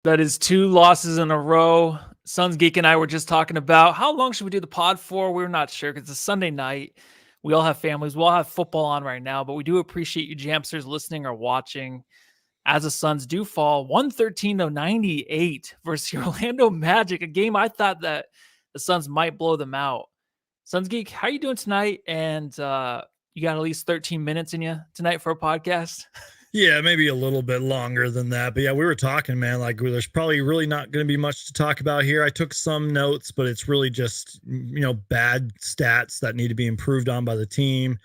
That is 2 losses in a row. SunsGeek and I were just talking about how long should we do the pod for? We're not sure because it's a Sunday night. We all have families. We all have football on right now, but we do appreciate you Jamsters listening or watching as the Suns do fall 113-98 versus the Orlando Magic, a game I thought that the Suns might blow them out. SunsGeek, how are you doing tonight? And you got at least 13 minutes in you tonight for a podcast? Yeah, maybe a little bit longer than that. But yeah, we were talking, man, like there's probably really not going to be much to talk about here. I took some notes, but it's really just, bad stats that need to be improved on by the team.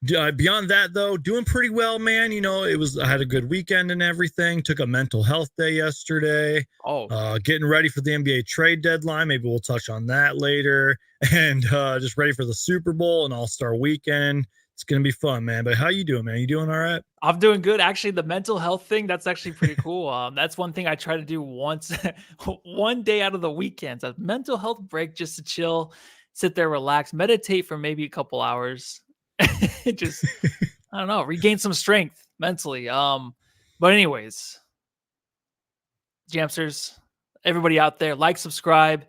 Beyond that, though, doing pretty well, man. I had a good weekend and everything. Took a mental health day yesterday. Getting ready for the NBA trade deadline. Maybe we'll touch on that later. And just ready for the Super Bowl and All-Star weekend. It's going to be fun, man. But how you doing, man? You doing all right? I'm doing good. Actually, the mental health thing, that's actually pretty cool. That's one thing I try to do once, one day out of the weekends, a mental health break just to chill, sit there, relax, meditate for maybe a couple hours. Just, I don't know, regain some strength mentally. But anyways, Jamsters, everybody out there, like, subscribe.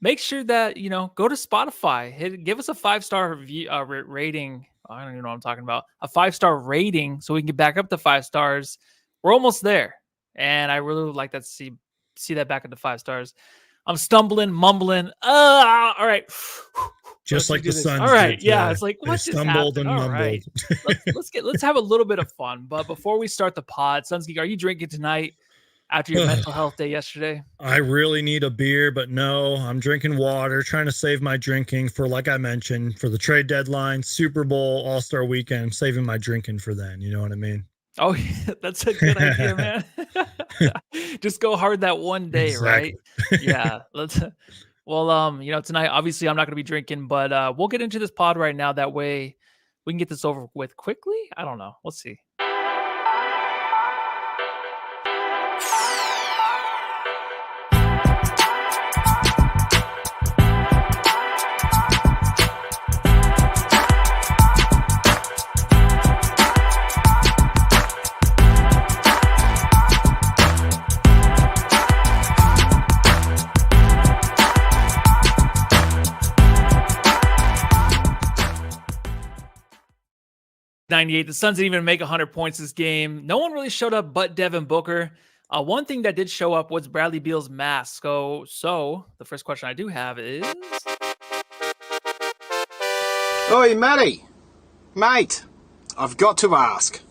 Make sure that, go to Spotify, give us a 5-star review, rating. I don't even know what I'm talking about. A 5-star rating so we can get back up to 5 stars. We're almost there. And I really would like that to see that back up to 5 stars. I'm stumbling, mumbling. All right. Just like the Suns. All right. Yeah. It's like, what just stumbled happened? And all mumbled. Right. Let's have a little bit of fun. But before we start the pod, SunsGeek, are you drinking tonight after your mental health day yesterday? I really need a beer, but no, I'm drinking water, trying to save my drinking for, like I mentioned, for the trade deadline, Super Bowl, All-Star weekend. I'm saving my drinking for then. You know what I mean? Oh, yeah, that's a good idea, man. Just go hard that one day, exactly. Right? Yeah. Well, tonight, obviously I'm not going to be drinking, but we'll get into this pod right now. That way we can get this over with quickly. I don't know. We'll see. The Suns didn't even make 100 points this game. No one really showed up but Devin Booker. One thing that did show up was Bradley Beal's mask. So the first question I do have is... Oi, Matty. Mate, I've got to ask.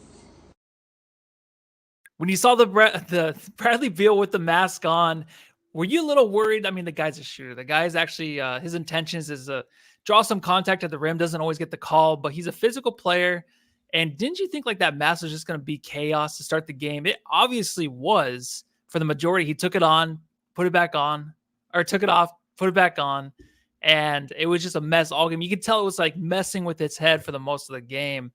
When you saw the Bradley Beal with the mask on, were you a little worried? I mean, the guy's a shooter. The guy's actually, his intentions is to draw some contact at the rim, doesn't always get the call, but he's a physical player. And didn't you think like that mask was just going to be chaos to start the game? It obviously was for the majority. He took it on, put it back on, or took it off, put it back on. And it was just a mess all game. You could tell it was like messing with its head for the most of the game.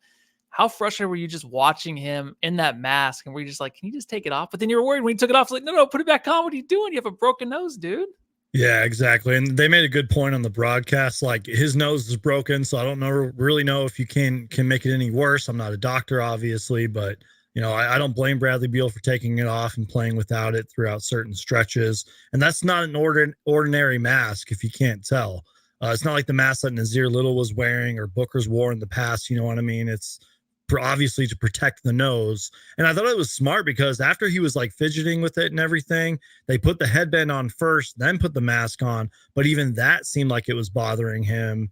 How frustrated were you just watching him in that mask? And were you just like, can you just take it off? But then you were worried when he took it off. It's like, no, put it back on. What are you doing? You have a broken nose, dude. Yeah, exactly. And they made a good point on the broadcast. Like his nose is broken, so I don't really know if you can make it any worse. I'm not a doctor, obviously, but I don't blame Bradley Beal for taking it off and playing without it throughout certain stretches. And that's not an ordinary mask, if you can't tell. It's not like the mask that Nazir Little was wearing or Booker's wore in the past. You know what I mean? It's obviously to protect the nose. And I thought it was smart because after he was like fidgeting with it and everything, they put the headband on first, then put the mask on. But even that seemed like it was bothering him.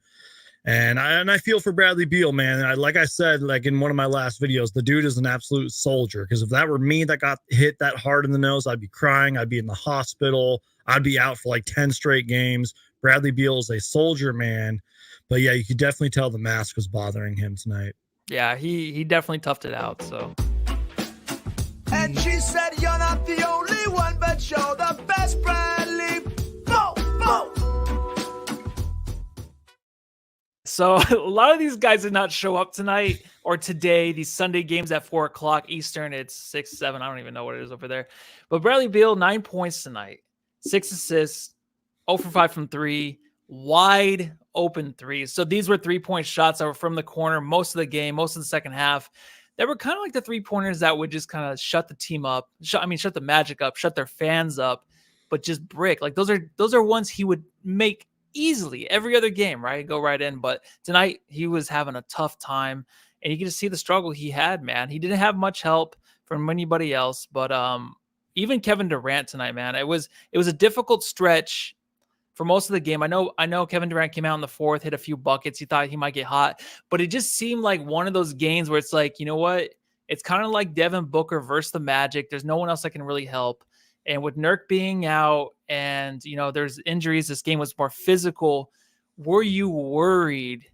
And I feel for Bradley Beal, man. Like I said, like in one of my last videos, the dude is an absolute soldier. Because if that were me that got hit that hard in the nose, I'd be crying. I'd be in the hospital. I'd be out for like 10 straight games. Bradley Beal is a soldier, man. But yeah, you could definitely tell the mask was bothering him tonight. Yeah, he definitely toughed it out. So. And she said, "You're not the only one, but you're the best, Bradley." So a lot of these guys did not show up tonight or today. These Sunday games at 4:00 Eastern. It's 6, 7. I don't even know what it is over there. But Bradley Beal, 9 points tonight, 6 assists, 0 for 5 from 3, wide open threes. So these were 3-point shots that were from the corner most of the game, most of the second half. that were kind of like the 3-pointers that would just kind of shut the team up. Shut the Magic up, shut their fans up, but just brick. Like those are ones he would make easily every other game, right? Go right in. But tonight he was having a tough time, and you can just see the struggle he had, man. He didn't have much help from anybody else, but even Kevin Durant tonight, man. It was a difficult stretch for most of the game. I know Kevin Durant came out in the fourth, hit a few buckets. He thought he might get hot, but it just seemed like one of those games where it's like, you know what? It's kind of like Devin Booker versus the Magic. There's no one else that can really help. And with Nurk being out and, there's injuries, this game was more physical. Were you worried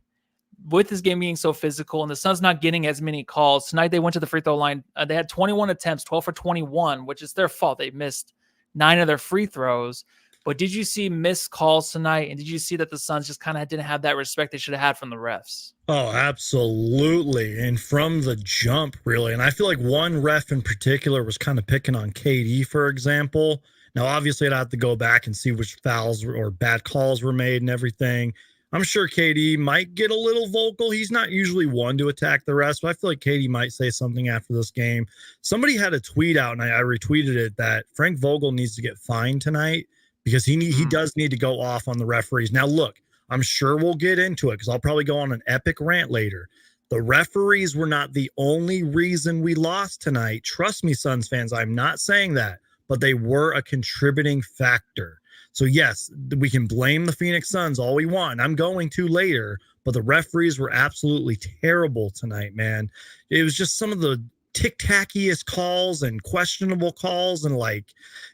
with this game being so physical and the Suns not getting as many calls? Tonight they went to the free throw line. They had 21 attempts, 12 for 21, which is their fault. They missed 9 of their free throws. But did you see missed calls tonight? And did you see that the Suns just kind of didn't have that respect they should have had from the refs? Oh, absolutely. And from the jump, really. And I feel like one ref in particular was kind of picking on KD, for example. Now, obviously, I'd have to go back and see which fouls or bad calls were made and everything. I'm sure KD might get a little vocal. He's not usually one to attack the refs, but I feel like KD might say something after this game. Somebody had a tweet out, and I retweeted it, that Frank Vogel needs to get fined tonight, because he does need to go off on the referees. Now, look, I'm sure we'll get into it because I'll probably go on an epic rant later. The referees were not the only reason we lost tonight. Trust me, Suns fans, I'm not saying that, but they were a contributing factor. So, yes, we can blame the Phoenix Suns all we want, and I'm going to later, but the referees were absolutely terrible tonight, man. It was just some of the tic-tackiest calls and questionable calls, and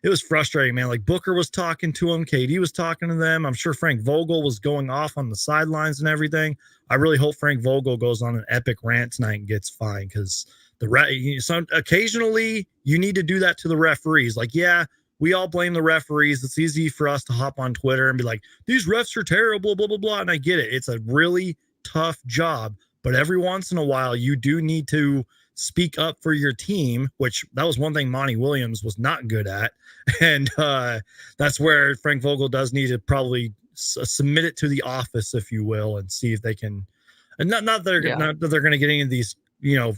it was frustrating, man. Like Booker was talking to him, KD was talking to them. I'm sure Frank Vogel was going off on the sidelines and everything. I really hope Frank Vogel goes on an epic rant tonight and gets fined, because occasionally you need to do that to the referees. Like, yeah, we all blame the referees. It's easy for us to hop on Twitter and be like, these refs are terrible, blah, blah, blah. And I get it. It's a really tough job, but every once in a while you do need to speak up for your team, which that was one thing Monty Williams was not good at. And that's where Frank Vogel does need to probably submit it to the office, if you will, and see if they can, and not that they're going to get any of these,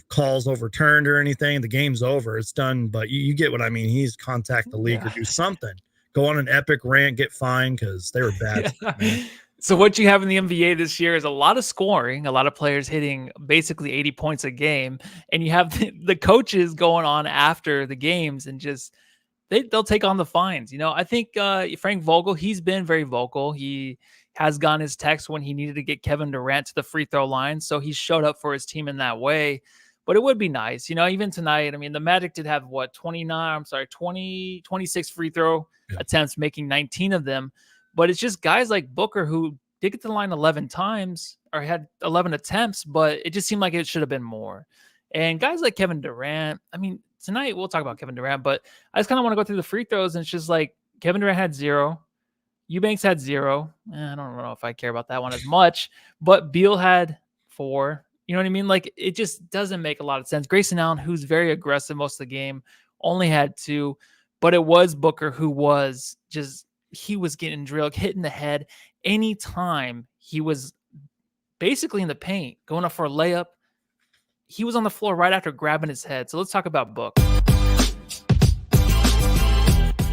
calls overturned or anything. The game's over. It's done. But you get what I mean. He's contact the league or do something. Go on an epic rant, get fined, because they were bad. Man. So what you have in the NBA this year is a lot of scoring, a lot of players hitting basically 80 points a game, and you have the coaches going on after the games and just they'll take on the fines. I think Frank Vogel, he's been very vocal. He has gotten his text when he needed to get Kevin Durant to the free throw line, so he showed up for his team in that way. But it would be nice, even tonight. I mean, the Magic did have 26 free throw attempts, making 19 of them. But it's just guys like Booker who did get to the line 11 times or had 11 attempts, but it just seemed like it should have been more. And guys like Kevin Durant, I mean, tonight we'll talk about Kevin Durant, but I just kind of want to go through the free throws, and it's just like Kevin Durant had 0. Eubanks had 0. I don't know if I care about that one as much, but Beal had 4. You know what I mean? Like, it just doesn't make a lot of sense. Grayson Allen, who's very aggressive most of the game, only had 2, but it was Booker who was just, he was getting drilled, hit in the head anytime he was basically in the paint, going up for a layup. He was on the floor right after grabbing his head. So let's talk about Book.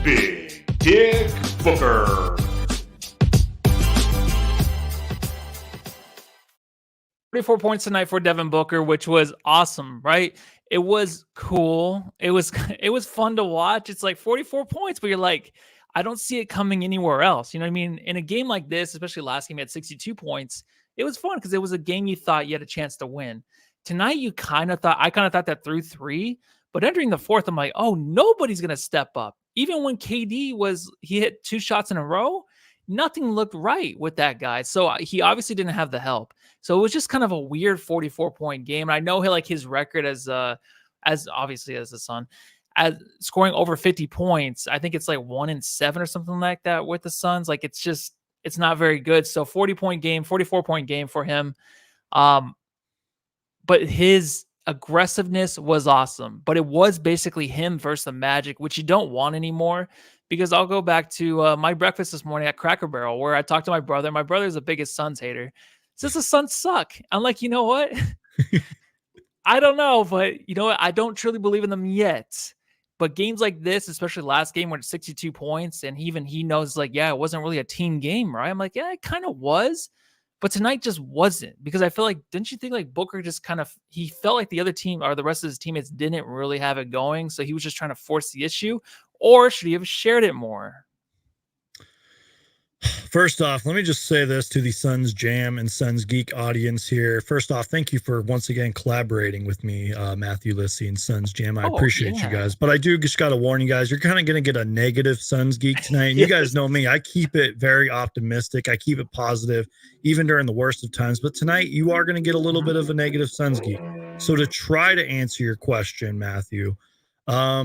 Big Dick Booker. 34 points tonight for Devin Booker, which was awesome, right? It was cool. It was fun to watch. It's like 44 points, but you're like, I don't see it coming anywhere else. You know what I mean? In a game like this, especially last game, he had 62 points. It was fun because it was a game you thought you had a chance to win. Tonight, I kind of thought that through 3, but entering the fourth, I'm like, oh, nobody's going to step up. Even when KD he hit 2 shots in a row, nothing looked right with that guy. So he obviously didn't have the help. So it was just kind of a weird 44-point game. And I know his record as obviously as the Sun, as scoring over 50 points, I think it's like 1-7 or something like that with the Suns. Like, it's not very good. So 40-point game, 44-point game for him. But his aggressiveness was awesome. But it was basically him versus the Magic, which you don't want anymore. Because I'll go back to my breakfast this morning at Cracker Barrel, where I talked to my brother. My brother's the biggest Suns hater. Says the Suns suck. I'm like, you know what? I don't know, but you know what? I don't truly believe in them yet. But games like this, especially last game when it's 62 points, and even he knows, like, yeah, it wasn't really a team game, right? I'm like, yeah, it kind of was. But tonight just wasn't, because I feel like, didn't you think like Booker just kind of, he felt like the other team or the rest of his teammates didn't really have it going. So he was just trying to force the issue, or should he have shared it more? First off, let me just say this to the Suns Jam and Suns Geek audience here. First off, thank you for once again collaborating with me, Matthew Lissy and Suns Jam. I appreciate you guys, but I do just got to warn you guys, you're kind of going to get a negative Suns Geek tonight. And you guys know me, I keep it very optimistic. I keep it positive, even during the worst of times. But tonight you are going to get a little bit of a negative Suns Geek. So to try to answer your question, Matthew, I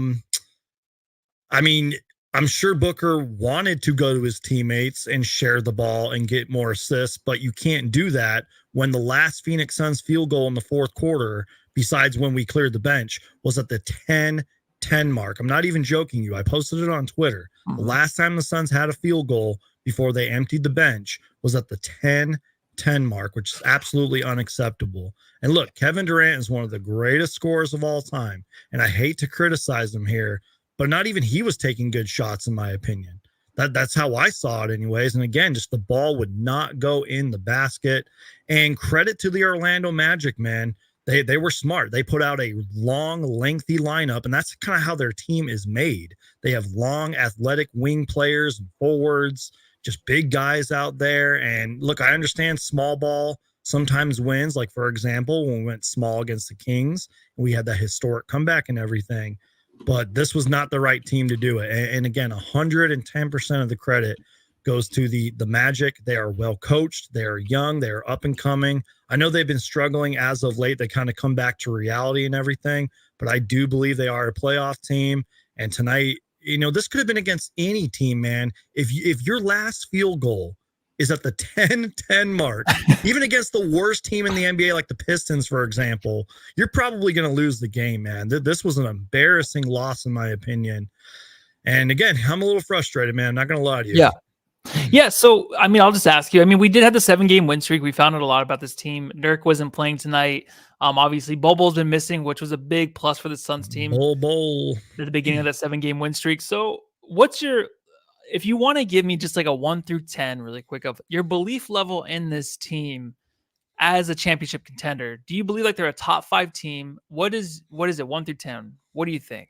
mean, I'm sure Booker wanted to go to his teammates and share the ball and get more assists, but you can't do that when the last Phoenix Suns field goal in the fourth quarter, besides when we cleared the bench, was at the 10-10 mark. I'm not even joking you. I posted it on Twitter. The last time the Suns had a field goal before they emptied the bench was at the 10-10 mark, which is absolutely unacceptable. And look, Kevin Durant is one of the greatest scorers of all time, and I hate to criticize him here, but not even he was taking good shots, in my opinion. That's how I saw it anyways. And again, just the ball would not go in the basket. And credit to the Orlando Magic, man. They were smart. They put out a long, lengthy lineup, and that's kind of how their team is made. They have long, athletic wing players and forwards, just big guys out there. And look, I understand small ball sometimes wins. Like, for example, when we went small against the Kings, and we had that historic comeback and everything. But this was not the right team to do it. And again, 110% of the credit goes to the Magic. They are well coached. They are young. They are up and coming. I know they've been struggling as of late. They kind of come back to reality and everything, but I do believe they are a playoff team. And tonight, you know, this could have been against any team, man. If your last field goal is at the 10-10 mark, even against the worst team in the NBA, like the Pistons, for example, you're probably going to lose the game, man. This was an embarrassing loss, in my opinion. And again, I'm a little frustrated, man. I'm not going to lie to you. Yeah. Yeah. So, I mean, I'll just ask you. I mean, we did have the 7-game win streak. We found out a lot about this team. Dirk wasn't playing tonight. Obviously, Bobo's been missing, which was a big plus for the Suns team. Bobo. At the beginning of that 7-game win streak. So, what's your, if you want to give me just like a 1 through 10 really quick of your belief level in this team as a championship contender, do you believe like they're a top 5 team? What is it 1 through 10? What do you think?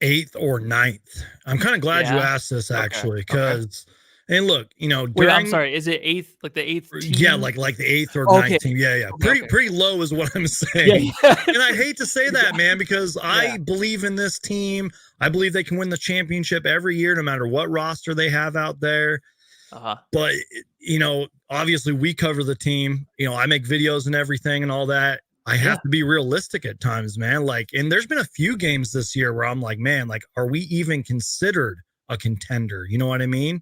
8th or 9th. I'm kind of glad you asked this, actually, because and look, you know, wait, I'm sorry, is it 8th, like the 8th team? Yeah, like the 8th or 9th team. Yeah. Pretty low is what I'm saying. Yeah. And I hate to say that, man, because I believe in this team. I believe they can win the championship every year, no matter what roster they have out there. But, you know, obviously we cover the team. You know, I make videos and everything and all that. I have to be realistic at times, man. Like, and there's been a few games this year where I'm like, man, like, are we even considered a contender? You know what I mean?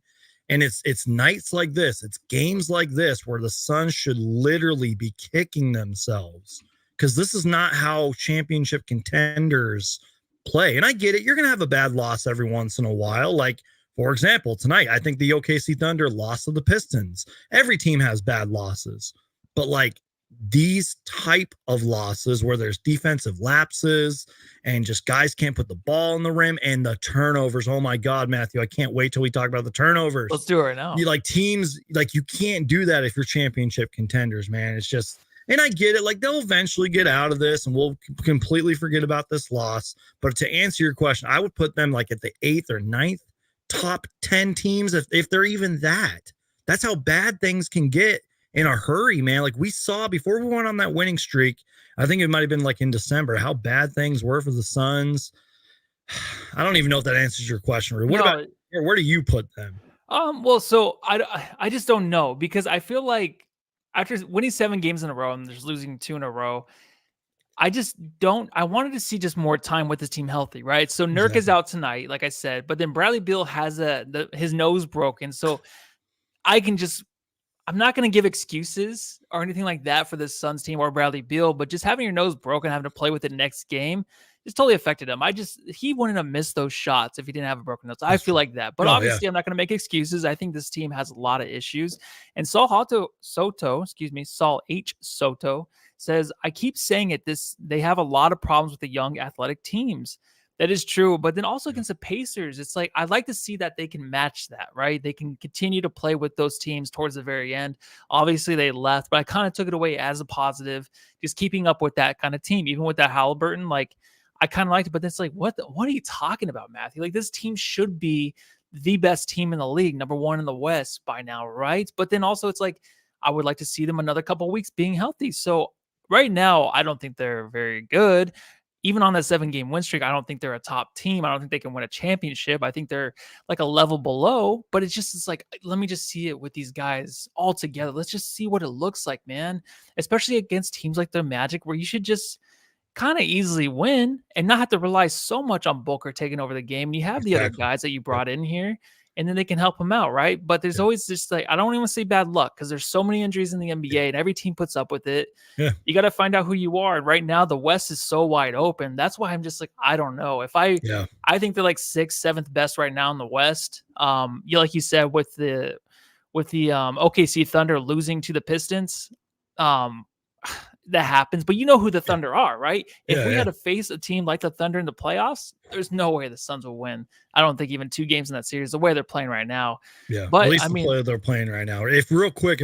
And it's nights like this, it's games like this where the Suns should literally be kicking themselves, because this is not how championship contenders play. And I get it. You're going to have a bad loss every once in a while. Like, for example, tonight, I think the OKC Thunder lost to the Pistons. Every team has bad losses, but like these type of losses where there's defensive lapses and just guys can't put the ball in the rim and the turnovers. Oh my God, Matthew, I can't wait till we talk about the turnovers. Let's do it right now. You like teams, like you can't do that if you're championship contenders, man. It's just, and I get it. Like they'll eventually get out of this and we'll completely forget about this loss. But to answer your question, I would put them like at the 8th or 9th top 10 teams. If they're even that, that's how bad things can get in a hurry, man. Like we saw before we went on that winning streak, I think it might've been like in December, how bad things were for the Suns. I don't even know if that answers your question. What about, where do you put them? Well, so I just don't know, because I feel like after winning 7 games in a row and there's losing 2 in a row, I wanted to see just more time with this team healthy, right? So Nurk is out tonight, like I said, but then Bradley Beal has his nose broken. So I'm not going to give excuses or anything like that for the Suns team or Bradley Beal, but just having your nose broken, having to play with it next game, just totally affected him. He wouldn't have missed those shots if he didn't have a broken nose. I feel like that, but obviously I'm not going to make excuses. I think this team has a lot of issues, and Saul H. Soto says, I keep saying it, they have a lot of problems with the young athletic teams. That is true. But then also against the Pacers, it's like, I'd like to see that they can match that, right? They can continue to play with those teams towards the very end. Obviously they left, but I kind of took it away as a positive, just keeping up with that kind of team, even with that Halliburton, like I kind of liked it, but it's like, what are you talking about, Matthew? Like this team should be the best team in the league, number one in the West by now, right? But then also it's like, I would like to see them another couple of weeks being healthy. So right now, I don't think they're very good. Even on that 7-game win streak, I don't think they're a top team. I don't think they can win a championship. I think they're like a level below, but it's like, let me just see it with these guys all together. Let's just see what it looks like, man, especially against teams like the Magic, where you should just kind of easily win and not have to rely so much on Booker taking over the game. And you have the other guys that you brought in here, and then they can help him out, right? But there's always just like, I don't even say bad luck, because there's so many injuries in the NBA and every team puts up with it. Yeah. You got to find out who you are. And right now the West is so wide open. That's why I'm just like, I don't know. I think they're like 6th, 7th best right now in the West. Like you said, with the OKC Thunder losing to the Pistons, that happens, but you know who the Thunder are, right? If we had to face a team like the Thunder in the playoffs, there's no way the Suns will win. I don't think even 2 games in that series, the way they're playing right now. Yeah, but at least the play they're playing right now. If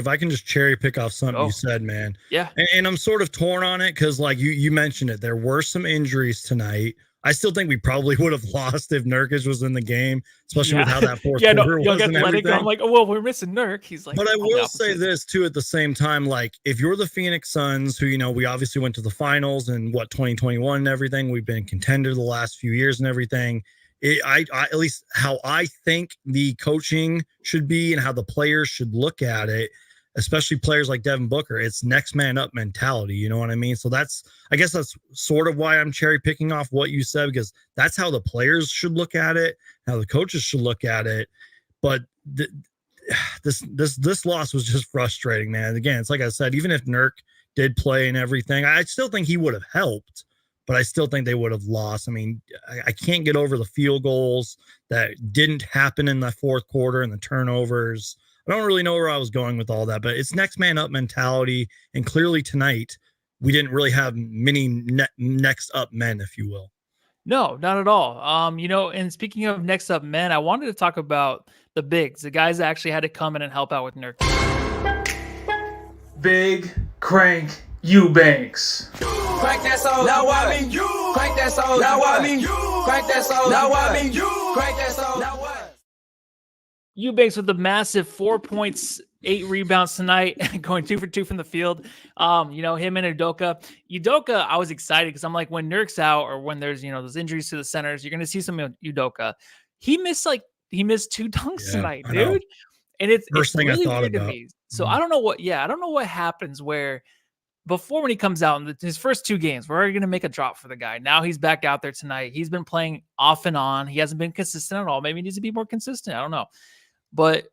I can just cherry pick off something you said, man. Yeah. And I'm sort of torn on it because, like you mentioned it, there were some injuries tonight. I still think we probably would have lost if Nurkic was in the game, especially with how that fourth quarter was and everything. I'm like, oh, well, we're missing Nurk. He's like, but I will say this too at the same time, like if you're the Phoenix Suns, who, we obviously went to the finals in 2021 and everything, we've been contender the last few years and everything. I at least how I think the coaching should be and how the players should look at it, especially players like Devin Booker, it's next man up mentality. You know what I mean? So I guess that's sort of why I'm cherry picking off what you said, because that's how the players should look at it, how the coaches should look at it. But this loss was just frustrating, man. Again, it's like I said, even if Nurk did play and everything, I still think he would have helped, but I still think they would have lost. I mean, I can't get over the field goals that didn't happen in the fourth quarter and the turnovers. I don't really know where I was going with all that, but it's next man up mentality. And clearly tonight, we didn't really have many next up men, if you will. No, not at all. And speaking of next up men, I wanted to talk about the bigs, the guys that actually had to come in and help out with Nurk. Big Crank Eubanks. Crank that soul, now I mean you. Crank that soul, now I mean you. Crank that soul, now I mean you. Crank that soul, now what? Eubanks with the massive 4 points, 8 rebounds tonight, going 2 for 2 from the field. Him and Udoka. Udoka, I was excited because I'm like, when Nurk's out or when there's, those injuries to the centers, you're going to see some Udoka. He missed 2 dunks tonight, dude. And it's really weird to me. So I don't know what happens where before when he comes out in his first 2 games, we're already going to make a drop for the guy. Now he's back out there tonight. He's been playing off and on. He hasn't been consistent at all. Maybe he needs to be more consistent. I don't know. But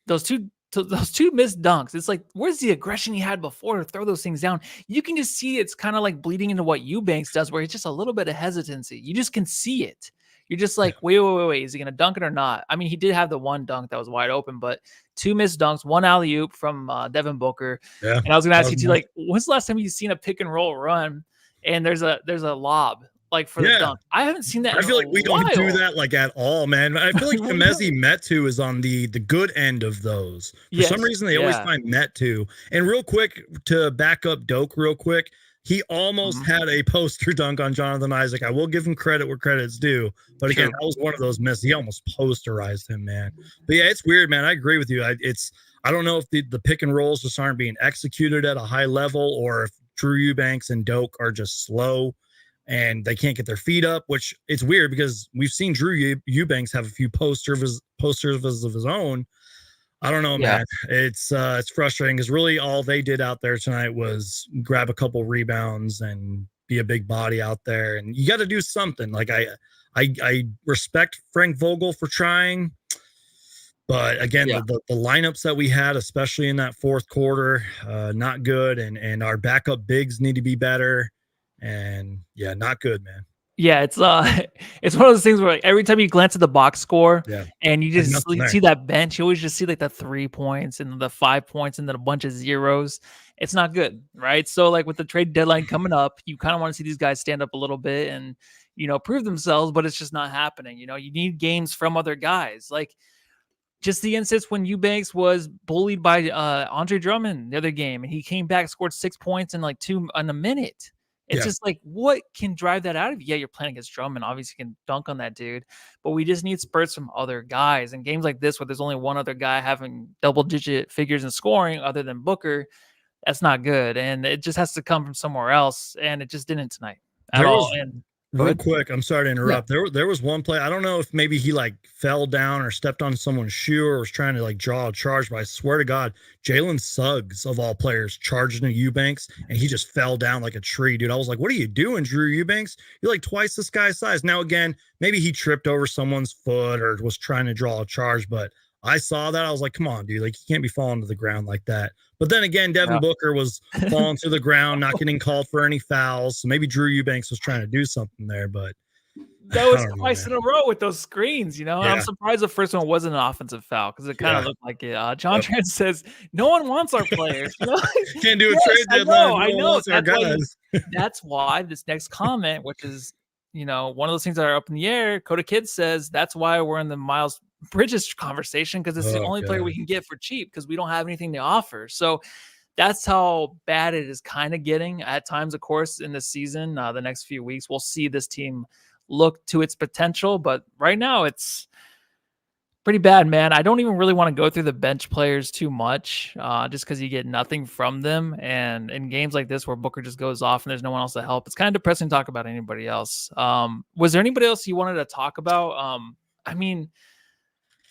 those two missed dunks, it's like, where's the aggression he had before to throw those things down? You can just see it's kind of like bleeding into what Eubanks does, where it's just a little bit of hesitancy. You just can see it. You're just like, wait. Is he going to dunk it or not? I mean, he did have the one dunk that was wide open, but 2 missed dunks, 1 alley-oop from Devin Booker. Yeah, and I was going to ask you too, like, when's the last time you've seen a pick and roll run and there's a lob like for the dunk? I haven't seen that. I feel like we don't do that like at all, man. I feel like Chemezi Metu is on the good end of those. For some reason, they always find Metu. And real quick, to back up Doak real quick, he almost had a poster dunk on Jonathan Isaac. I will give him credit where credit's due. But again, that was one of those misses. He almost posterized him, man. But yeah, it's weird, man. I agree with you. I don't know if the pick and rolls just aren't being executed at a high level, or if Drew Eubanks and Doak are just slow and they can't get their feet up, which it's weird because we've seen Drew Eubanks have a few posters of his own. I don't know, man. It's frustrating because really all they did out there tonight was grab a couple rebounds and be a big body out there. And you got to do something. Like I respect Frank Vogel for trying, but again, the lineups that we had, especially in that fourth quarter, not good. And our backup bigs need to be better. And not good, man. Yeah, it's it's one of those things where like, every time you glance at the box score Yeah. and you just nothing there. see that bench, you always just see like the 3 points and the 5 points and then a bunch of zeros. It's not good, right? So like with the trade deadline coming up, you kind of want to see these guys stand up a little bit and prove themselves, but it's just not happening. You need games from other guys. Like just the instance when Eubanks was bullied by Andre Drummond the other game, and he came back, scored 6 points in like 2 in a minute. It's just like, what can drive that out of you? Yeah, you're playing against Drummond. Obviously, you can dunk on that dude, but we just need spurts from other guys. And games like this, where there's only one other guy having double-digit figures in scoring other than Booker, that's not good. And it just has to come from somewhere else. And it just didn't tonight at all. And real quick, I'm sorry to interrupt. Yeah. There was one play. I don't know if maybe he like fell down or stepped on someone's shoe or was trying to like draw a charge, but I swear to God, Jalen Suggs of all players charged into Eubanks and he just fell down like a tree, dude. I was like, what are you doing, Drew Eubanks? You're like twice this guy's size. Now, again, maybe he tripped over someone's foot or was trying to draw a charge, but I saw that. I was like, come on, dude. Like, you can't be falling to the ground like that. But then again, Devin Booker was falling to the ground, not getting called for any fouls. So maybe Drew Eubanks was trying to do something there, but that was twice in a row with those screens, Yeah. I'm surprised the first one wasn't an offensive foul because it kind of looked like it. John Trent says, no one wants our players. Can't do a trade deadline. I know. That's why this next comment, which is, one of those things that are up in the air, Coda Kid says that's why we're in the Miles Bridges conversation, because it's the only player we can get for cheap because we don't have anything to offer. So that's how bad it is kind of getting at times. Of course, in this season, the next few weeks, we'll see this team look to its potential, but right now it's pretty bad, man. I don't even really want to go through the bench players too much, just because you get nothing from them. And in games like this where Booker just goes off and there's no one else to help, it's kind of depressing to talk about anybody else. Was there anybody else you wanted to talk about?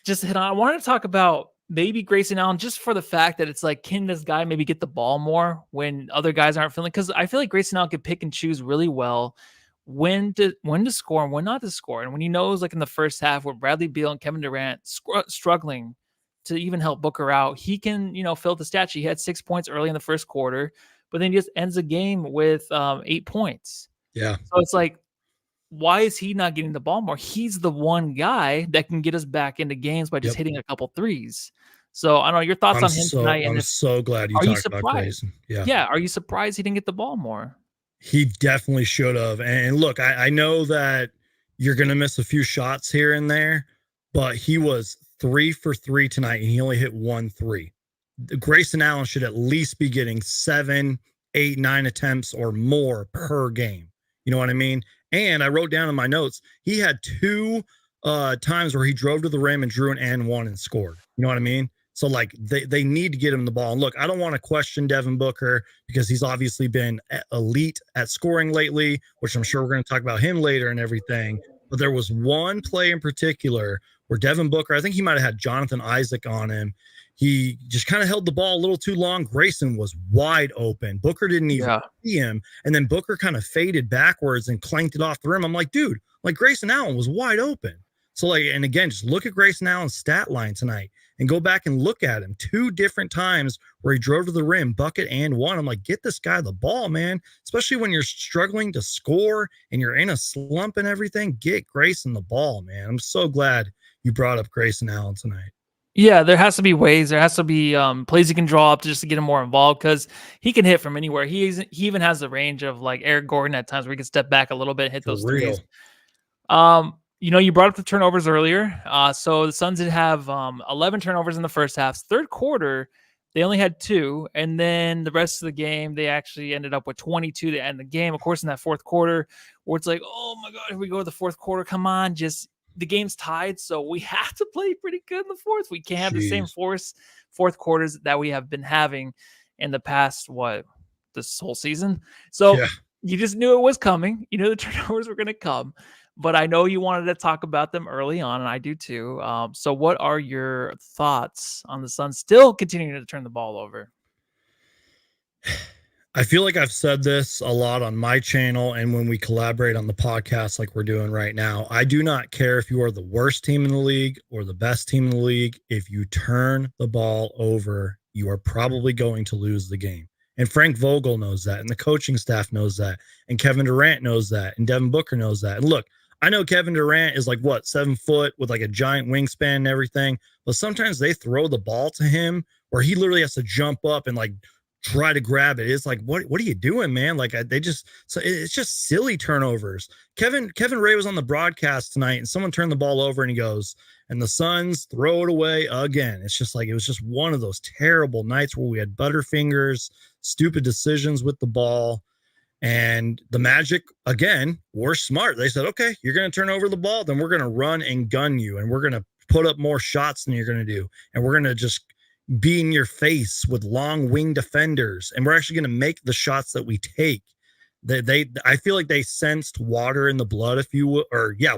Just hit on. I wanted to talk about maybe Grayson Allen, just for the fact that it's like, can this guy maybe get the ball more when other guys aren't feeling? Because I feel like Grayson Allen could pick and choose really well when to score and when not to score. And when he knows, like in the first half, where Bradley Beal and Kevin Durant struggling to even help Booker out, he can fill the stat sheet. He had 6 points early in the first quarter, but then he just ends the game with 8 points. Yeah. So it's like, why is he not getting the ball more? He's the one guy that can get us back into games by just hitting a couple threes. So I don't know your thoughts on him tonight. I'm so glad you talked about Grayson. Yeah. Are you surprised he didn't get the ball more? He definitely should have. And look, I know that you're going to miss a few shots here and there, but he was 3 for 3 tonight and he only hit 1 3. Grayson Allen should at least be getting 7, 8, 9 attempts or more per game. You know what I mean? And I wrote down in my notes, he had 2 times where he drove to the rim and drew an and one and scored. You know what I mean? So like they need to get him the ball. And look, I don't want to question Devin Booker because he's obviously been elite at scoring lately, which I'm sure we're going to talk about him later and everything. But there was one play in particular where Devin Booker, I think he might have had Jonathan Isaac on him. He just kind of held the ball a little too long. Grayson was wide open. Booker didn't even see him. And then Booker kind of faded backwards and clanked it off the rim. I'm like, dude, like Grayson Allen was wide open. So like, and again, just look at Grayson Allen's stat line tonight and go back and look at him 2 different times where he drove to the rim, bucket and one. I'm like, get this guy the ball, man. Especially when you're struggling to score and you're in a slump and everything, get Grayson the ball, man. I'm so glad you brought up Grayson Allen tonight. Yeah, there has to be ways. There has to be plays he can draw up just to get him more involved because he can hit from anywhere. He even has the range of like Eric Gordon at times where he can step back a little bit and hit those threes. You brought up the turnovers earlier. So the Suns did have 11 turnovers in the first half. Third quarter, they only had 2. And then the rest of the game, they actually ended up with 22 to end the game. Of course, in that fourth quarter, where it's like, oh my God, here we go to the fourth quarter. Come on, the game's tied, so we have to play pretty good in the fourth. We can't have the same fourth quarters that we have been having in the past, this whole season. So you just knew it was coming. You knew the turnovers were going to come. But I know you wanted to talk about them early on, and I do too. So what are your thoughts on the Suns still continuing to turn the ball over? I feel like I've said this a lot on my channel and when we collaborate on the podcast like we're doing right now. I do not care if you are the worst team in the league or the best team in the league. If you turn the ball over, you are probably going to lose the game. And Frank Vogel knows that, and the coaching staff knows that, and Kevin Durant knows that, and Devin Booker knows that. And look, I know Kevin Durant is like, what, 7 foot with like a giant wingspan and everything, but sometimes they throw the ball to him where he literally has to jump up and like try to grab it. It's like, what are you doing, man? Like it's just silly turnovers. Kevin Ray was on the broadcast tonight and someone turned the ball over and he goes, and the Suns throw it away again. It's just like, it was just one of those terrible nights where we had butterfingers, stupid decisions with the ball. And the Magic, again, were smart. They said, okay, you're going to turn over the ball, then we're going to run and gun you, and we're going to put up more shots than you're going to do. And we're going to just be in your face with long wing defenders. And we're actually going to make the shots that we take. I feel like they sensed water in the blood, if you will, or yeah,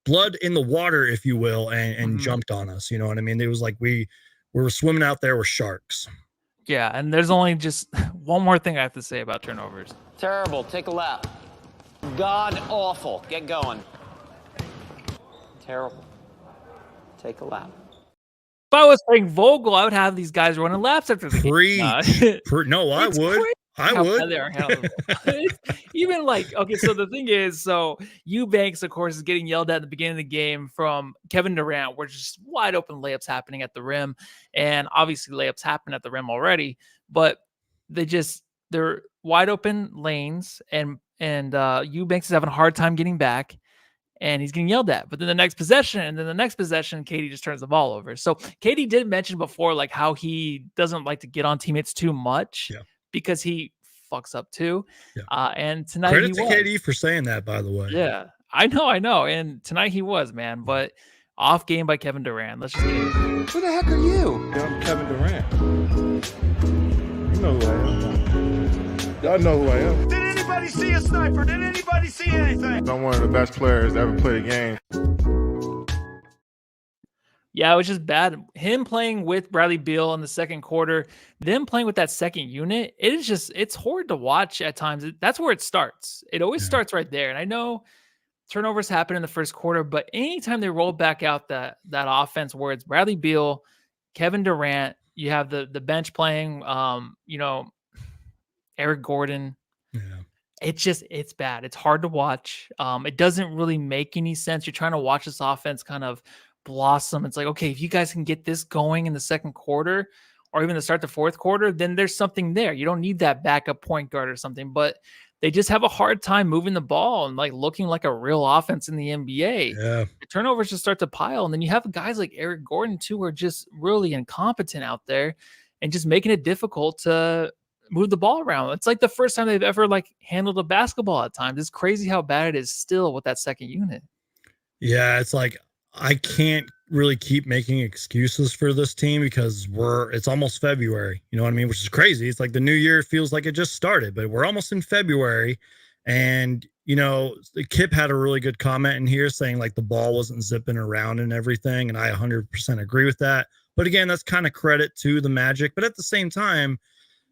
blood in the water, if you will, and jumped on us. You know what I mean? It was like we were swimming out there with sharks. Yeah, and there's only just one more thing I have to say about turnovers. Terrible. Take a lap. God awful. Get going. Terrible. Take a lap. If I was playing Vogel, I would have these guys running laps after the game. No, I would. I would. Even like, okay, so the thing is, so Eubanks, of course, is getting yelled at the beginning of the game from Kevin Durant, where just wide open layups happening at the rim. And obviously layups happen at the rim already, but they're wide open lanes and Eubanks is having a hard time getting back and he's getting yelled at. But then the next possession, Katie just turns the ball over. So Katie did mention before, like how he doesn't like to get on teammates too much because he fucks up too. Yeah. And tonight credit to KD for saying that, by the way. Yeah, I know. And tonight he was, man, but off game by Kevin Durant. Let's just get it. Who the heck are you? I'm Kevin Durant. You know who I am. Y'all know who I am. Did anybody see a sniper? Did anybody see anything? I'm one of the best players to ever play the game. Yeah, it was just bad. Him playing with Bradley Beal in the second quarter, them playing with that second unit, it's hard to watch at times. That's where it starts. It always starts right there. And I know turnovers happen in the first quarter, but anytime they roll back out that offense where it's Bradley Beal, Kevin Durant, you have the bench playing, Eric Gordon. Yeah. It's bad. It's hard to watch. It doesn't really make any sense. You're trying to watch this offense kind of blossom. It's like, okay, if you guys can get this going in the second quarter or even to start the fourth quarter, then there's something there. You don't need that backup point guard or something, but they just have a hard time moving the ball and like looking like a real offense in the NBA. Yeah. The turnovers just start to pile. And then you have guys like Eric Gordon too, who are just really incompetent out there and just making it difficult to move the ball around. It's like the first time they've ever like handled a basketball at times. It's crazy how bad it is still with that second unit. Yeah. It's like, I can't really keep making excuses for this team because it's almost February, you know what I mean? Which is crazy. It's like the new year feels like it just started, but we're almost in February. And, Kip had a really good comment in here saying like the ball wasn't zipping around and everything. And I 100% agree with that. But again, that's kind of credit to the Magic. But at the same time,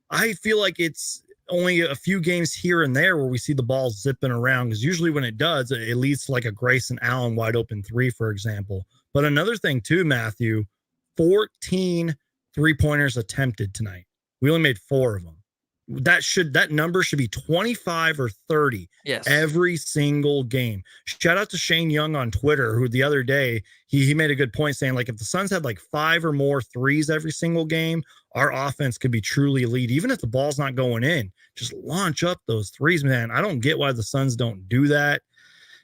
I feel like it's only a few games here and there where we see the ball zipping around, because usually when it does, it leads to like a Grayson Allen wide open three, for example. But another thing too, Matthew, 14 3-pointers attempted tonight. We only made 4 of them. That number should be 25 or 30 every single game. Shout out to Shane Young on Twitter, who the other day he made a good point saying like if the Suns had like 5 or more threes every single game, our offense could be truly elite. Even if the ball's not going in, just launch up those threes, man. I don't get why the Suns don't do that.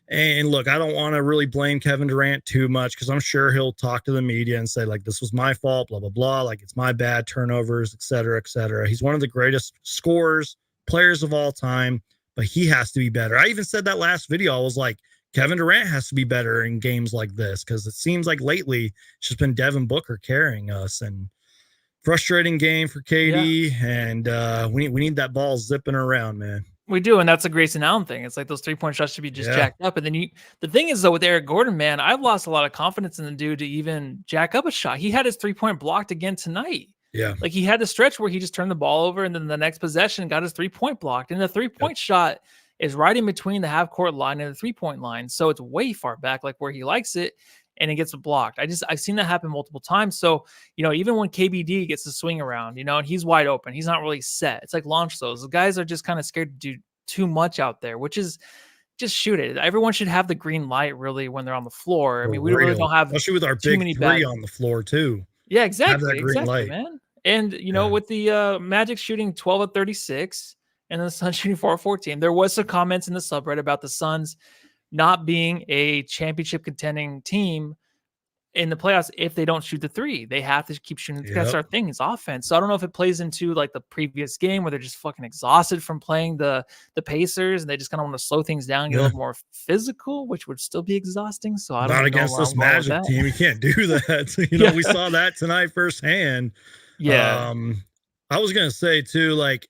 And look, I don't want to really blame Kevin Durant too much because I'm sure he'll talk to the media and say, like, this was my fault, blah, blah, blah. Like, it's my bad, turnovers, et cetera, et cetera. He's one of the greatest scorers, players of all time, but he has to be better. I even said that last video. I was like, Kevin Durant has to be better in games like this because it seems like lately it's just been Devin Booker carrying us. And frustrating game for KD, and we need that ball zipping around, man. We do, and that's a Grayson Allen thing. It's like those 3-point shots should be just jacked up. And then the thing is, though, with Eric Gordon, man, I've lost a lot of confidence in the dude to even jack up a shot. He had his 3-point blocked again tonight. Yeah. Like he had the stretch where he just turned the ball over, and then the next possession got his 3-point blocked. And the 3-point shot is right in between the half-court line and the 3-point line. So it's way far back, like where he likes it. and it gets blocked. I've seen that happen multiple times. So, even when KBD gets the swing around, and he's wide open, he's not really set. It's like launch those. The guys are just kind of scared to do too much out there, which is just shoot it. Everyone should have the green light really when they're on the floor. I mean, we really don't have, especially with our too big many three on the floor too. Yeah, exactly. Have that green light, man. And with the Magic shooting 12 of 36 and the Suns shooting 4 of 14, there was some comments in the subreddit about the Suns not being a championship contending team in the playoffs if they don't shoot the three. They have to keep shooting. That's our thing, is offense. So I don't know if it plays into like the previous game where they're just fucking exhausted from playing the Pacers and they just kind of want to slow things down, get a little more physical, which would still be exhausting. So I don't know. Not against this Magic team. You can't do that. We saw that tonight firsthand. Yeah. I was going to say too, like,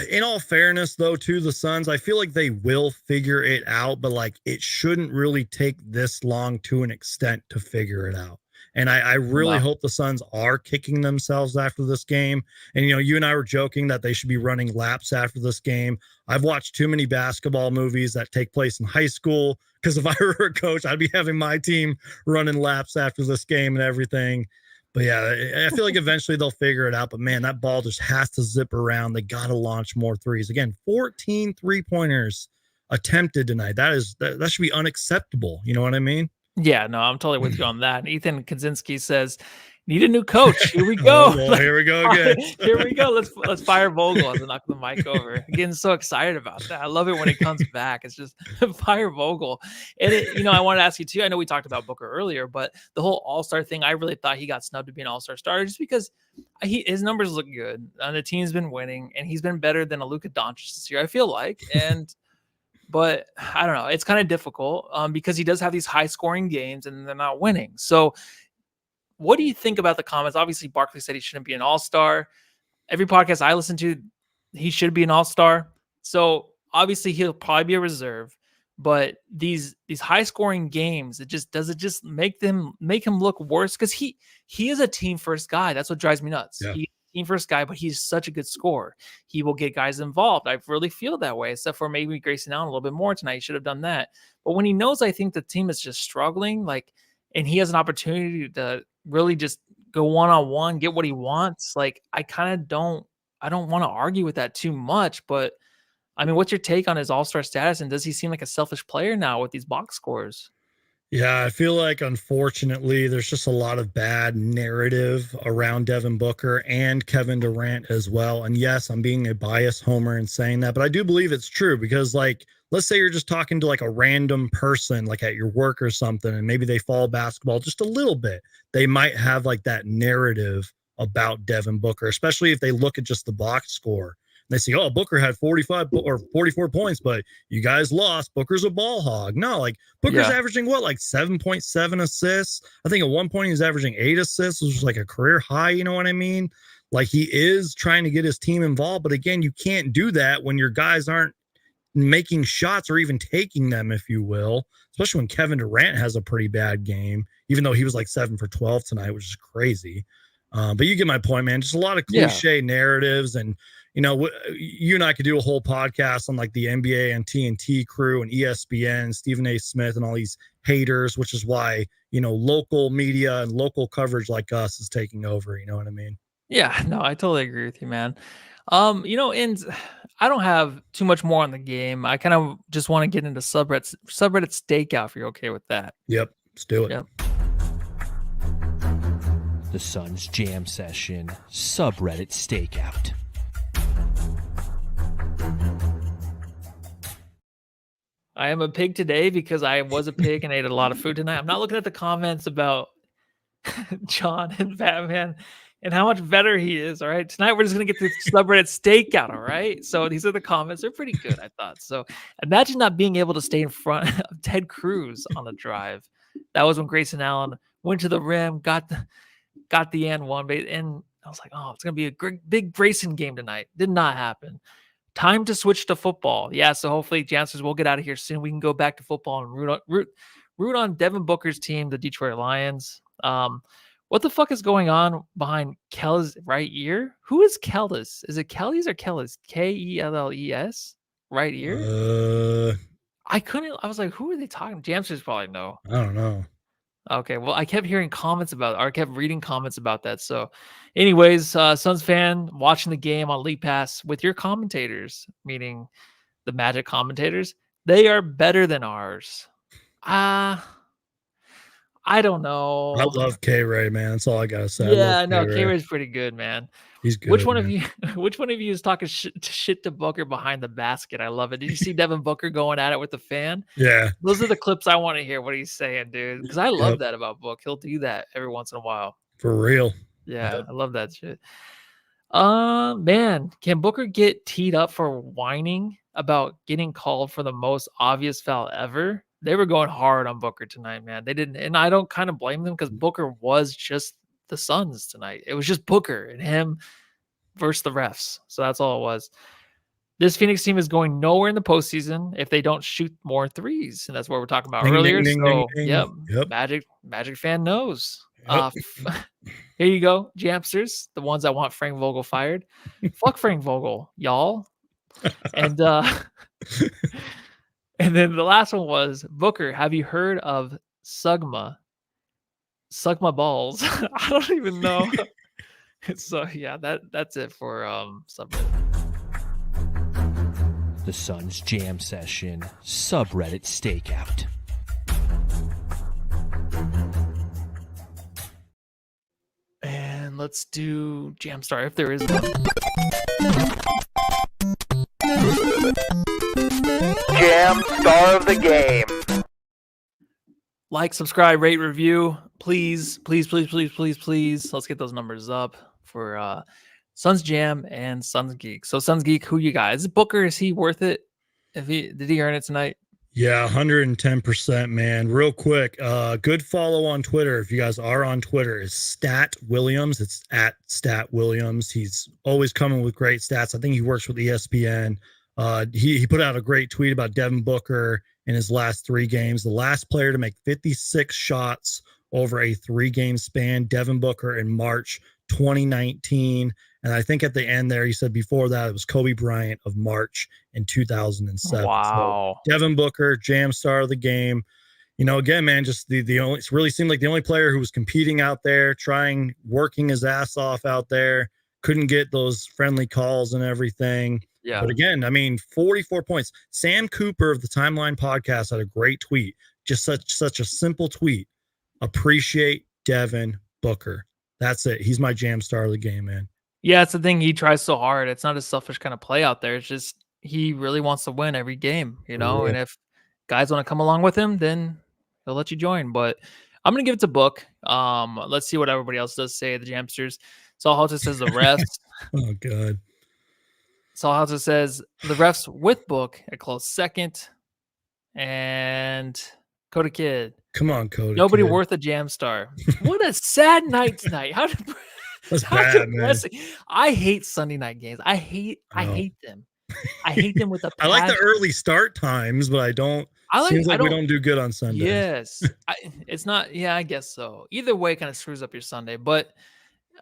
in all fairness, though, to the Suns, I feel like they will figure it out, but like it shouldn't really take this long to an extent to figure it out. And I really hope the Suns are kicking themselves after this game. And, you and I were joking that they should be running laps after this game. I've watched too many basketball movies that take place in high school, because if I were a coach, I'd be having my team running laps after this game and everything. But yeah, I feel like eventually they'll figure it out. But man, that ball just has to zip around. They got to launch more threes. Again, 14 3-pointers attempted tonight. That should be unacceptable. You know what I mean? Yeah, no, I'm totally with you on that. And Ethan Kaczynski says, need a new coach. Here we go. Well, here we go again. Here we go. Let's fire Vogel as I knock the mic over. Getting so excited about that. I love it when it comes back. It's just fire Vogel. And I wanted to ask you too. I know we talked about Booker earlier, but the whole All-Star thing, I really thought he got snubbed to be an All-Star starter just because his numbers look good. And the team's been winning, and he's been better than a Luka Doncic this year, I feel like. But I don't know. It's kind of difficult because he does have these high-scoring games, and they're not winning. So what do you think about the comments? Obviously, Barkley said he shouldn't be an all-star. Every podcast I listen to, he should be an all-star. So obviously, he'll probably be a reserve. But these high-scoring games, does it just make him look worse? Because he is a team-first guy. That's what drives me nuts. Yeah. He's a team-first guy, but he's such a good scorer. He will get guys involved. I really feel that way, except for maybe Grayson Allen a little bit more tonight. He should have done that. But when he knows, I think the team is just struggling, and he has an opportunity to really just go one-on-one, get what he wants. I don't want to argue with that too much, but I mean, what's your take on his all-star status? And does he seem like a selfish player now with these box scores? Yeah, I feel like, unfortunately, there's just a lot of bad narrative around Devin Booker and Kevin Durant as well. And yes, I'm being a biased homer in saying that, but I do believe it's true because, let's say you're just talking to a random person, at your work or something, and maybe they follow basketball just a little bit. They might have that narrative about Devin Booker, especially if they look at just the box score. They say, oh, Booker had 45 or 44 points, but you guys lost. Booker's a ball hog. No, Booker's averaging 7.7 assists. I think at one point he was averaging 8 assists, which was a career high. You know what I mean? He is trying to get his team involved. But again, you can't do that when your guys aren't making shots or even taking them, if you will, especially when Kevin Durant has a pretty bad game, even though he was 7 for 12 tonight, which is crazy. But you get my point, man. Just a lot of cliche narratives. And, you and I could do a whole podcast on the NBA and TNT crew and ESPN, Stephen A. Smith and all these haters, which is why, local media and local coverage like us is taking over. You know what I mean? Yeah, no, I totally agree with you, man. And I don't have too much more on the game. I kind of just want to get into subreddit stakeout if you're okay with that. Yep, let's do it. Yep. The Suns Jam Session subreddit stakeout. I am a pig today because I was a pig and ate a lot of food tonight. I'm not looking at the comments about John and Batman and how much better he is. All right. Tonight, we're just going to get to the subreddit stakeout. All right. So these are the comments. They're pretty good, I thought. So imagine not being able to stay in front of Ted Cruz on the drive. That was when Grayson Allen went to the rim, got the and one. And I was like, oh, it's going to be a big Grayson game tonight. Did not happen. Time to switch to football. Yeah, so hopefully Jansters will get out of here soon. We can go back to football and root on Devin Booker's team, the Detroit Lions. What the fuck is going on behind Kelly's right ear? Who is Kellis? Is it Kelly's or Kellis? Kelles? Right ear? I was like, who are they talking? Jansters probably know. I don't know. Okay, well, I kept hearing comments about, or I kept reading comments about that. So, anyways, Suns fan watching the game on League Pass with your commentators, meaning the Magic commentators, they are better than ours. I don't I know. love K-Ray, man. That's all I gotta say. I love Yeah, no, K-Ray. K-Ray's pretty good, man. He's Which good, one of man. you? Which one of you is talking shit to Booker behind the basket? I love it. Did you see Devin Booker going at it with the fan? Yeah. Those are the clips I want to hear. What he's saying, dude. Because I love Yep. that about Book. He'll do that every once in a while. For real. Yeah, Yep. I love that shit. Man, can Booker get teed up for whining about getting called for the most obvious foul ever? They were going hard on Booker tonight, man. They didn't, and I don't kind of blame them because Booker was just the Suns tonight. It was just Booker and him versus the refs. So that's all it was. This Phoenix team is going nowhere in the postseason if they don't shoot more threes, and that's what we're talking about Ding, earlier. ding, ding, So, ding, yep, ding. Yep. Magic fan knows. Yep. Here you go, Jamsters, the ones that want Frank Vogel fired. Fuck Frank Vogel, y'all. And and then the last one was Booker. Have you heard of Sugma? Suck my balls. I don't even know. So yeah, that's it for subreddit. The Suns Jam Session subreddit stakeout. And let's do Jamstar if there is one. Jam star of the game. Like, subscribe, rate, review. Please, please, please, please, please, please. Let's get those numbers up for Suns Jam and SunsGeek. So SunsGeek, who you got? Is Booker? Is he worth it? Did he earn it tonight? Yeah, 110%, man. Real quick, good follow on Twitter. If you guys are on Twitter, is Stat Williams. It's at Stat Williams. He's always coming with great stats. I think he works with ESPN. He put out a great tweet about Devin Booker in his last 3 games. The last player to make 56 shots over a 3-game span, Devin Booker in March 2019. And I think at the end there, he said before that it was Kobe Bryant of March in 2007. Wow. So Devin Booker, jam star of the game. You know, again, man, just the only, it really seemed like the only player who was competing out there, working his ass off out there, couldn't get those friendly calls and everything. Yeah. But again, I mean, 44 points. Sam Cooper of the Timeline Podcast had a great tweet. Just such a simple tweet. Appreciate Devin Booker. That's it. He's my jam star of the game, man. Yeah, it's the thing. He tries so hard. It's not a selfish kind of play out there. It's just he really wants to win every game, you know. Yeah. And if guys want to come along with him, then he'll let you join. But I'm gonna give it to Book. Let's see what everybody else does say. The Jamsters. Saul Halter says the refs. Oh God. Saul Halter says the refs with Book a close second. And Coda Kid. Come on, Coda. Nobody Kid. worth a jam star. What a sad night tonight. How That's how bad, man. depressing. I hate Sunday night games. I hate them. I hate them with a I like the passion. early start times, but seems like we don't do good on Sundays. Yes. It's not, yeah, I guess so. Either way kind of screws up your Sunday, but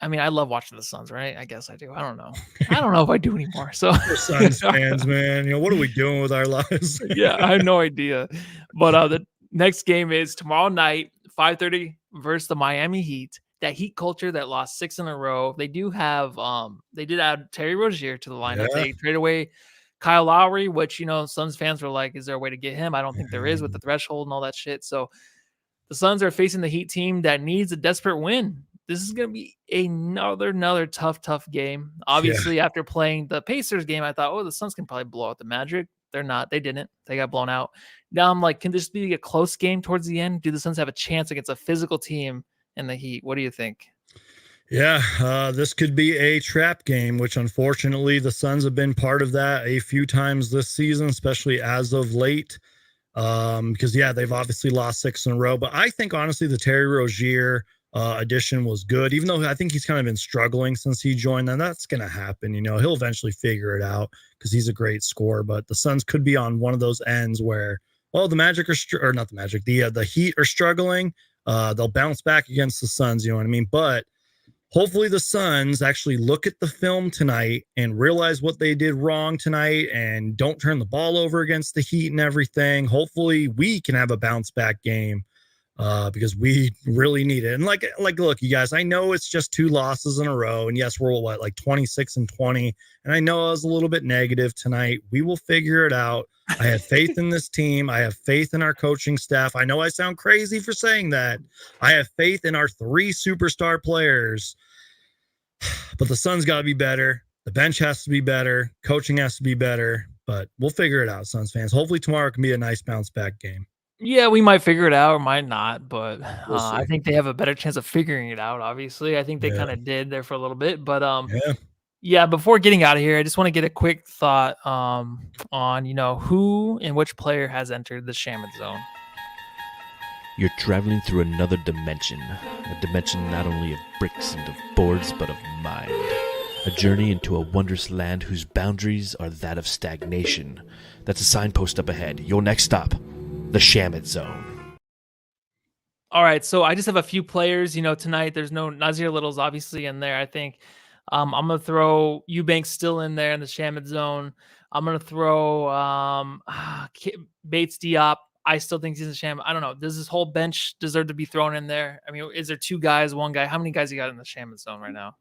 I mean, I love watching the Suns, right? I guess I do. I don't know. I don't know if I do anymore. So We're Suns fans, man. You know, what are we doing with our lives? yeah, I have no idea. But the next game is tomorrow night, 5:30 versus the Miami Heat. That Heat culture that lost 6 in a row. They do have they did add Terry Rozier to the lineup. Yeah. They traded away Kyle Lowry, which, you know, Suns fans were like, is there a way to get him? I don't think there is with the threshold and all that shit. So the Suns are facing the Heat team that needs a desperate win. This is going to be another tough game. Obviously, after playing the Pacers game, I thought, oh, the Suns can probably blow out the Magic. They're not. They didn't. They got blown out. Now I'm like, can this be a close game towards the end? Do the Suns have a chance against a physical team in the Heat? What do you think? Yeah, this could be a trap game, which unfortunately the Suns have been part of that a few times this season, especially as of late. Because they've obviously lost 6 in a row. But I think honestly the Terry Rozier addition was good, even though I think he's kind of been struggling since he joined. And that's going to happen. You know, he'll eventually figure it out because he's a great scorer. But the Suns could be on one of those ends where, the Magic or not the Magic, the Heat are struggling. They'll bounce back against the Suns. You know what I mean? But hopefully the Suns actually look at the film tonight and realize what they did wrong tonight and don't turn the ball over against the Heat and everything. Hopefully we can have a bounce back game because we really need it. And like, look, you guys, I know it's just 2 losses in a row. And yes, we're what, like 26-20. And I know I was a little bit negative tonight. We will figure it out. I have faith in this team. I have faith in our coaching staff. I know I sound crazy for saying that. I have faith in our 3 superstar players, but the Suns got to be better. The bench has to be better. Coaching has to be better, but we'll figure it out, Suns fans. Hopefully tomorrow can be a nice bounce back game. Yeah, we might figure it out or might not, but We'll I see. think they have a better chance of figuring it out, obviously. I think they Yeah. kind of did there for a little bit, but Yeah. yeah, before getting out of here, I just want to get a quick thought on, who and which player has entered the Shamut Zone. You're traveling through another dimension, a dimension not only of bricks and of boards, but of mind. A journey into a wondrous land whose boundaries are that of stagnation. That's a signpost up ahead. Your next stop, the Shamut Zone. All right, so I just have a few players. Tonight there's no Nazir Little's obviously in there. I think I'm gonna throw Eubanks still in there in the Shamut Zone. I'm gonna throw Bates-Diop. I still think he's in the Shamut. I don't know. Does this whole bench deserve to be thrown in there? I mean, is there 2 guys, 1 guy? How many guys you got in the Shamut Zone right now?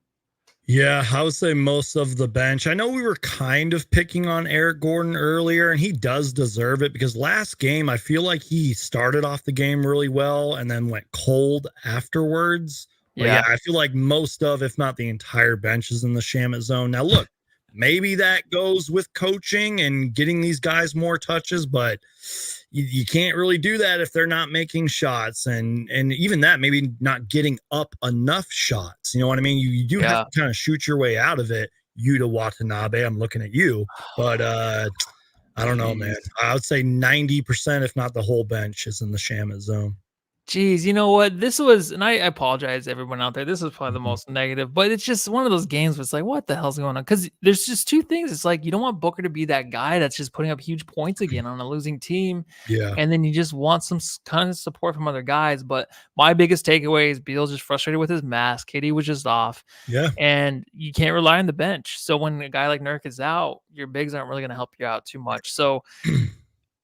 Yeah, I would say most of the bench. I know we were kind of picking on Eric Gordon earlier, and he does deserve it because last game, I feel like he started off the game really well and then went cold afterwards. But yeah, I feel like most of, if not the entire bench, is in the Shamut Zone. Now, look, maybe that goes with coaching and getting these guys more touches, but you can't really do that if they're not making shots, and even that, maybe not getting up enough shots. You know what I mean? You do have to kind of shoot your way out of it. Yuta Watanabe, I'm looking at you, but I don't know, man. I would say 90%, if not the whole bench, is in the Shamut Zone. Jeez, you know what? This was, and I apologize to everyone out there. This was probably the most negative, but it's just one of those games where it's like, what the hell's going on? Because there's just 2 things. It's like you don't want Booker to be that guy that's just putting up huge points again on a losing team. Yeah. And then you just want some kind of support from other guys. But my biggest takeaway is Beal just frustrated with his mask. KD was just off. Yeah. And you can't rely on the bench. So when a guy like Nurk is out, your bigs aren't really going to help you out too much. So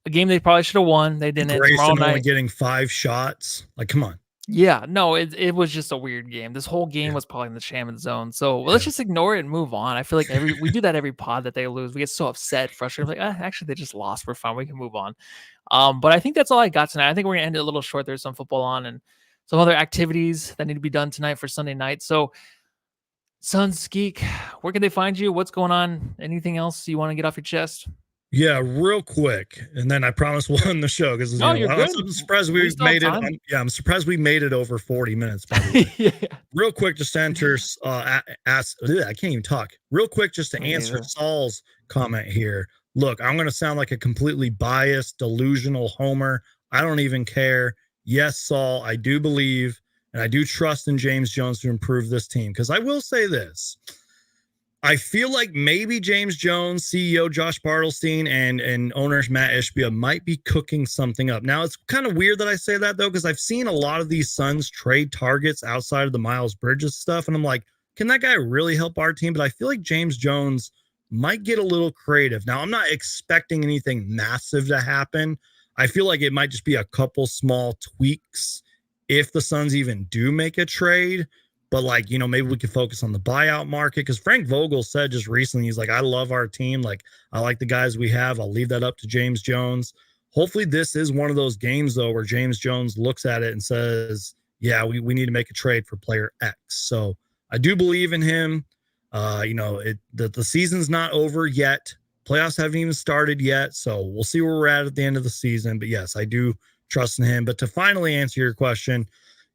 a game they probably should have won. They didn't. Grayson only getting 5 shots. Like, come on. Yeah, no, it was just a weird game. This whole game was probably in the Shamut Zone. So let's just ignore it and move on. I feel like we do that every pod that they lose. We get so upset, frustrated. Like, actually, they just lost. We're fine. We can move on. But I think that's all I got tonight. I think we're gonna end it a little short. There's some football on and some other activities that need to be done tonight for Sunday night. So, SunsGeek, where can they find you? What's going on? Anything else you want to get off your chest? Yeah, real quick, and then I promise we'll end the show because I'm surprised we made it. I'm surprised we made it over 40 minutes. By the way. Real quick, just to enter. I can't even talk. Real quick, just to answer Saul's comment here. Look, I'm going to sound like a completely biased, delusional homer. I don't even care. Yes, Saul, I do believe and I do trust in James Jones to improve this team because I will say this. I feel like maybe James Jones, CEO Josh Bartelstein, and owner Matt Ishbia might be cooking something up. Now, it's kind of weird that I say that, though, because I've seen a lot of these Suns trade targets outside of the Miles Bridges stuff, and I'm like, can that guy really help our team? But I feel like James Jones might get a little creative. Now, I'm not expecting anything massive to happen. I feel like it might just be a couple small tweaks if the Suns even do make a trade. But maybe we could focus on the buyout market because Frank Vogel said just recently, he's like, I love our team. Like, I like the guys we have. I'll leave that up to James Jones. Hopefully this is one of those games, though, where James Jones looks at it and says, yeah, we need to make a trade for player X. So I do believe in him. The season's not over yet. Playoffs haven't even started yet. So we'll see where we're at the end of the season. But yes, I do trust in him. But to finally answer your question,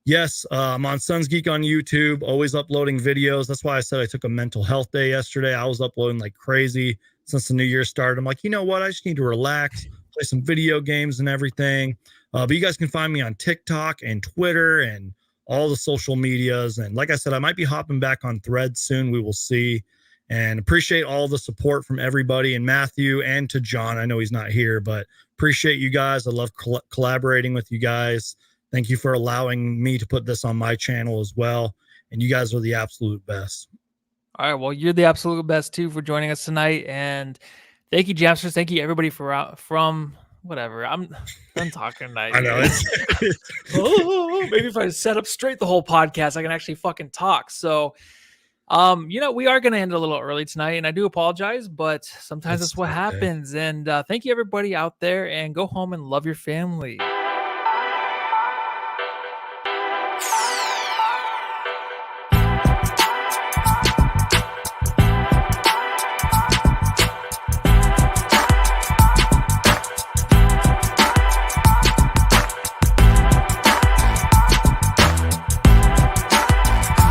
yes, I'm on SunsGeek on YouTube, always uploading videos. That's why I said I took a mental health day yesterday. I was uploading like crazy since the new year started. I'm like, you know what? I just need to relax, play some video games and everything. But you guys can find me on TikTok and Twitter and all the social medias. And like I said, I might be hopping back on Threads soon. We will see. And appreciate all the support from everybody and Matthew and to John. I know he's not here, but appreciate you guys. I love collaborating with you guys. Thank you for allowing me to put this on my channel as well. And you guys are the absolute best. All right. Well, you're the absolute best too for joining us tonight. And thank you, Jamsters. Thank you everybody from whatever. I'm done talking tonight. I know. Maybe if I set up straight the whole podcast, I can actually fucking talk. So, we are going to end a little early tonight, and I do apologize, but sometimes that's what happens. And thank you, everybody out there, and go home and love your family.